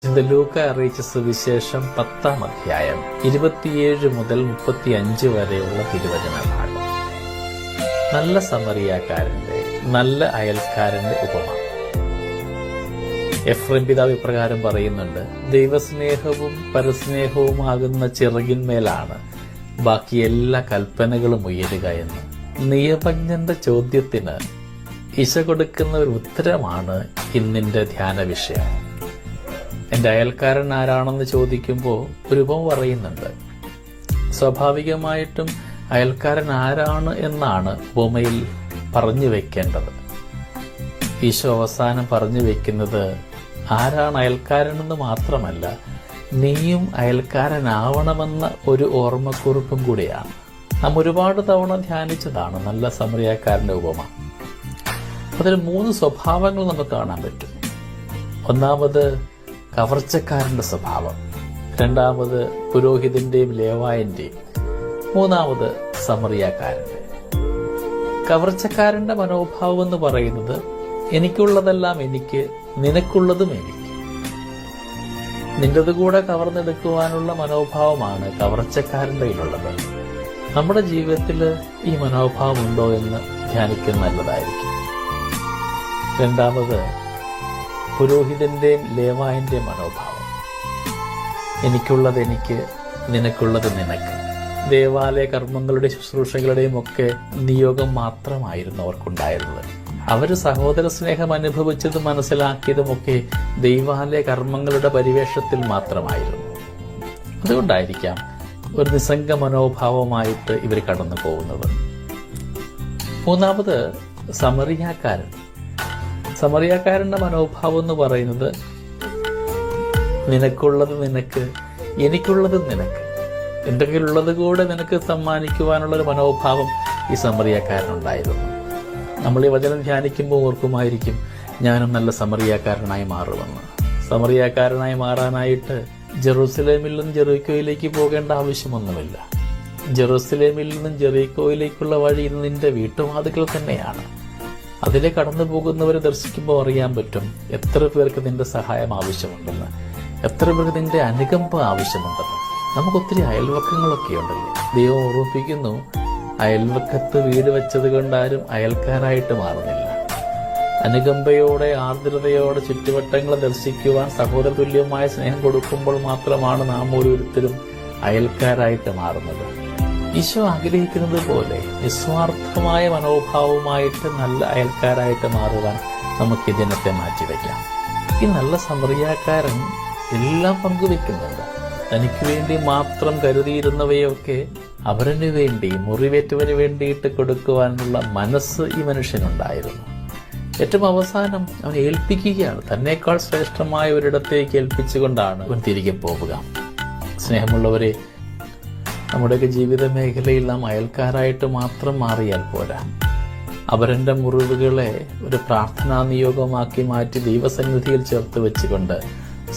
ലൂക്ക അറിയിച്ച സുവിശേഷം 10-ാം അധ്യായം 27 മുതൽ 35 വരെയുള്ള തിരുവചന ഭാഗം. നല്ല സമറിയാക്കാരന്റെ, നല്ല അയൽക്കാരന്റെ ഉപമ. എഫ്രൈം പിതാവ് ഇപ്രകാരം പറയുന്നുണ്ട്: ദൈവസ്നേഹവും പരസ്നേഹവുമാകുന്ന ചിറകിന്മേലാണ് ബാക്കി എല്ലാ കൽപ്പനകളും ഉയരുക എന്ന്. നിയമജ്ഞന്റെ ചോദ്യത്തിന് ഈശോ കൊടുക്കുന്ന ഒരു ഉത്തരമാണ് ഇന്നിന്റെ ധ്യാന വിഷയം. എൻ്റെ അയൽക്കാരൻ ആരാണെന്ന് ചോദിക്കുമ്പോൾ ഒരു ഉപമ പറയുന്നുണ്ട്. സ്വാഭാവികമായിട്ടും അയൽക്കാരൻ ആരാണ് എന്നാണ് ഉപമയിൽ പറഞ്ഞു വെക്കേണ്ടത്. ഈശോ അവസാനം പറഞ്ഞു വെക്കുന്നത് ആരാണ് അയൽക്കാരനെന്ന് മാത്രമല്ല, നീയും അയൽക്കാരനാവണമെന്ന ഒരു ഓർമ്മക്കുറിപ്പും കൂടിയാണ്. നാം ഒരുപാട് തവണ ധ്യാനിച്ചതാണ് നല്ല സമറിയാക്കാരൻ്റെ ഉപമ. അതിൽ 3 സ്വഭാവങ്ങൾ നമുക്ക് കാണാൻ പറ്റും. ഒന്നാമത് കവർച്ചക്കാരന്റെ സ്വഭാവം, രണ്ടാമത് പുരോഹിതന്റെയും ലേവായന്റെയും, മൂന്നാമത് സമറിയാക്കാരന്റെ. കവർച്ചക്കാരന്റെ മനോഭാവം എന്ന് പറയുന്നത് എനിക്കുള്ളതെല്ലാം എനിക്ക്, നിനക്കുള്ളതും എനിക്ക്. നിന്റേത് കൂടെ കവർന്നെടുക്കുവാനുള്ള മനോഭാവമാണ് കവർച്ചക്കാരൻ്റെ കയ്യിലുള്ളത്. നമ്മുടെ ജീവിതത്തിൽ ഈ മനോഭാവം ഉണ്ടോ എന്ന് ധ്യാനിക്കുന്നത് നല്ലതായിരിക്കും. രണ്ടാമത് പുരോഹിതന്റെയും ലേവായന്റെയും മനോഭാവം, എനിക്കുള്ളത് എനിക്ക്, നിനക്കുള്ളത് നിനക്ക്. ദേവാലയ കർമ്മങ്ങളുടെ ശുശ്രൂഷകളുടെയും ഒക്കെ നിയോഗം മാത്രമായിരുന്നു അവർക്കുണ്ടായിരുന്നത്. അവർ സഹോദര സ്നേഹം അനുഭവിച്ചതും മനസ്സിലാക്കിയതുമൊക്കെ ദൈവാലയ കർമ്മങ്ങളുടെ പരിവേഷത്തിൽ മാത്രമായിരുന്നു. അതുകൊണ്ടായിരിക്കാം ഒരു നിസ്സംഗ മനോഭാവമായിട്ട് ഇവർ കടന്നു പോകുന്നത്. മൂന്നാമത് സമറിയാക്കാരൻ. സമറിയാക്കാരന്റെ മനോഭാവം എന്ന് പറയുന്നത് നിനക്കുള്ളത് നിനക്ക്, എനിക്കുള്ളത് നിനക്ക്, എൻ്റെ കയ്യിലുള്ളത് കൂടെ നിനക്ക് സമ്മാനിക്കുവാനുള്ളൊരു മനോഭാവം ഈ സമറിയാക്കാരനുണ്ടായിരുന്നു. നമ്മൾ ഈ വചനം ധ്യാനിക്കുമ്പോൾ ഓർക്കുമായിരിക്കും ഞാനും നല്ല സമറിയാക്കാരനായി മാറുമെന്ന്. സമറിയാക്കാരനായി മാറാനായിട്ട് ജെറൂസലേമിൽ നിന്നും ജെറീക്കോയിലേക്ക് പോകേണ്ട ആവശ്യമൊന്നുമില്ല. ജെറൂസലേമിൽ നിന്നും ജെറീക്കോയിലേക്കുള്ള വഴി ഇന്ന് നിന്റെ വീട്ടുവാതിക്കൽ തന്നെയാണ്. അതിലെ കടന്നു പോകുന്നവരെ ദർശിക്കുമ്പോൾ അറിയാൻ പറ്റും എത്ര പേർക്ക് നിന്റെ സഹായം ആവശ്യമുണ്ടെന്ന്, എത്ര പേർക്ക് നിന്റെ അനുകമ്പ ആവശ്യമുണ്ടെന്ന്. നമുക്കൊത്തിരി അയൽവക്കങ്ങളൊക്കെ ഉണ്ടല്ലേ. ദൈവം ഓർമ്മിപ്പിക്കുന്നു, അയൽവക്കത്ത് വീട് വെച്ചത് കൊണ്ടാരും അയൽക്കാരായിട്ട് മാറുന്നില്ല. അനുകമ്പയോടെ, ആർദ്രതയോടെ ചുറ്റുവട്ടങ്ങളെ ദർശിക്കുവാൻ സഹോദര തുല്യമായ സ്നേഹം കൊടുക്കുമ്പോൾ മാത്രമാണ് നാം ഓരോരുത്തരും അയൽക്കാരായിട്ട് മാറുന്നത്. ഈശോ ആഗ്രഹിക്കുന്നത് പോലെ നിസ്വാർത്ഥമായ മനോഭാവമായിട്ട് നല്ല അയൽക്കാരായിട്ട് മാറുവാൻ നമുക്ക് ഈ ദിനത്തെ മാറ്റിവെക്കാം. ഈ നല്ല സമറിയാക്കാരൻ എല്ലാം പങ്കുവെക്കുന്നുണ്ട്. തനിക്ക് വേണ്ടി മാത്രം കരുതിയിരുന്നവയൊക്കെ അവരന് വേണ്ടി, മുറിവേറ്റവന് വേണ്ടിയിട്ട് കൊടുക്കുവാനുള്ള മനസ്സ് ഈ മനുഷ്യനുണ്ടായിരുന്നു. ഏറ്റവും അവസാനം അവൻ ഏൽപ്പിക്കുകയാണ്. തന്നേക്കാൾ ശ്രേഷ്ഠമായ ഒരിടത്തേക്ക് ഏൽപ്പിച്ചുകൊണ്ടാണ് അവൻ തിരികെ പോവുക. സ്നേഹമുള്ളവരെ, നമ്മുടെയൊക്കെ ജീവിത മേഖലയിൽ നാം അയൽക്കാരായിട്ട് മാത്രം മാറിയാൽ പോരാ. അവരൻ്റെ മുറിവുകളെ ഒരു പ്രാർത്ഥനാ നിയോഗമാക്കി മാറ്റി ദൈവസന്നിധിയിൽ ചേർത്ത് വെച്ചുകൊണ്ട്,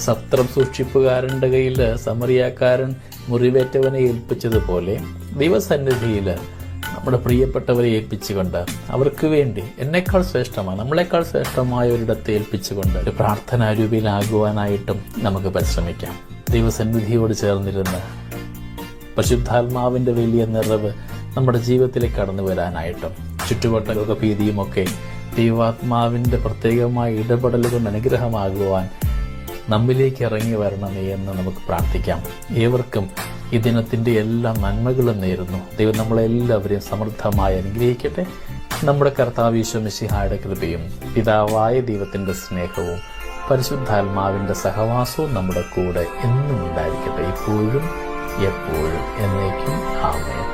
സത്രം സൂക്ഷിപ്പുകാരൻ്റെ കയ്യിൽ സമറിയാക്കാരൻ മുറിവേറ്റവനെ ഏൽപ്പിച്ചതുപോലെ ദൈവസന്നിധിയിൽ നമ്മുടെ പ്രിയപ്പെട്ടവരെ ഏൽപ്പിച്ചുകൊണ്ട് അവർക്ക് വേണ്ടി എന്നേക്കാൾ ശ്രേഷ്ഠമായ, നമ്മളെക്കാൾ ശ്രേഷ്ഠമായ ഒരിടത്തെ ഏൽപ്പിച്ചുകൊണ്ട് ഒരു പ്രാർത്ഥനാരൂപിയിലാകുവാനായിട്ടും നമുക്ക് പരിശ്രമിക്കാം. ദൈവസന്നിധിയോട് ചേർന്നിരുന്ന് പരിശുദ്ധാത്മാവിന്റെ വലിയ നിറവ് നമ്മുടെ ജീവിതത്തിലേക്ക് കടന്നു വരാനായിട്ടും ചുറ്റുവട്ട രോഗഭീതിയുമൊക്കെ ദൈവാത്മാവിന്റെ പ്രത്യേകമായ ഇടപെടൽ കൊണ്ട് അനുഗ്രഹമാകുവാൻ നമ്മിലേക്ക് ഇറങ്ങി വരണമേ എന്ന് നമുക്ക് പ്രാർത്ഥിക്കാം. ഏവർക്കും ഈ ദിനത്തിന്റെ എല്ലാ നന്മകളും നേരുന്നു. ദൈവം നമ്മളെല്ലാവരെയും സമൃദ്ധമായി അനുഗ്രഹിക്കട്ടെ. നമ്മുടെ കർത്താവ് ഈശോ മിശിഹായുടെ കൃപയും പിതാവായ ദൈവത്തിന്റെ സ്നേഹവും പരിശുദ്ധാത്മാവിന്റെ സഹവാസവും നമ്മുടെ കൂടെ എന്നും ഉണ്ടായിരിക്കട്ടെ, ഇപ്പോഴും എപ്പോഴും എന്നേക്കും. ആമേൻ.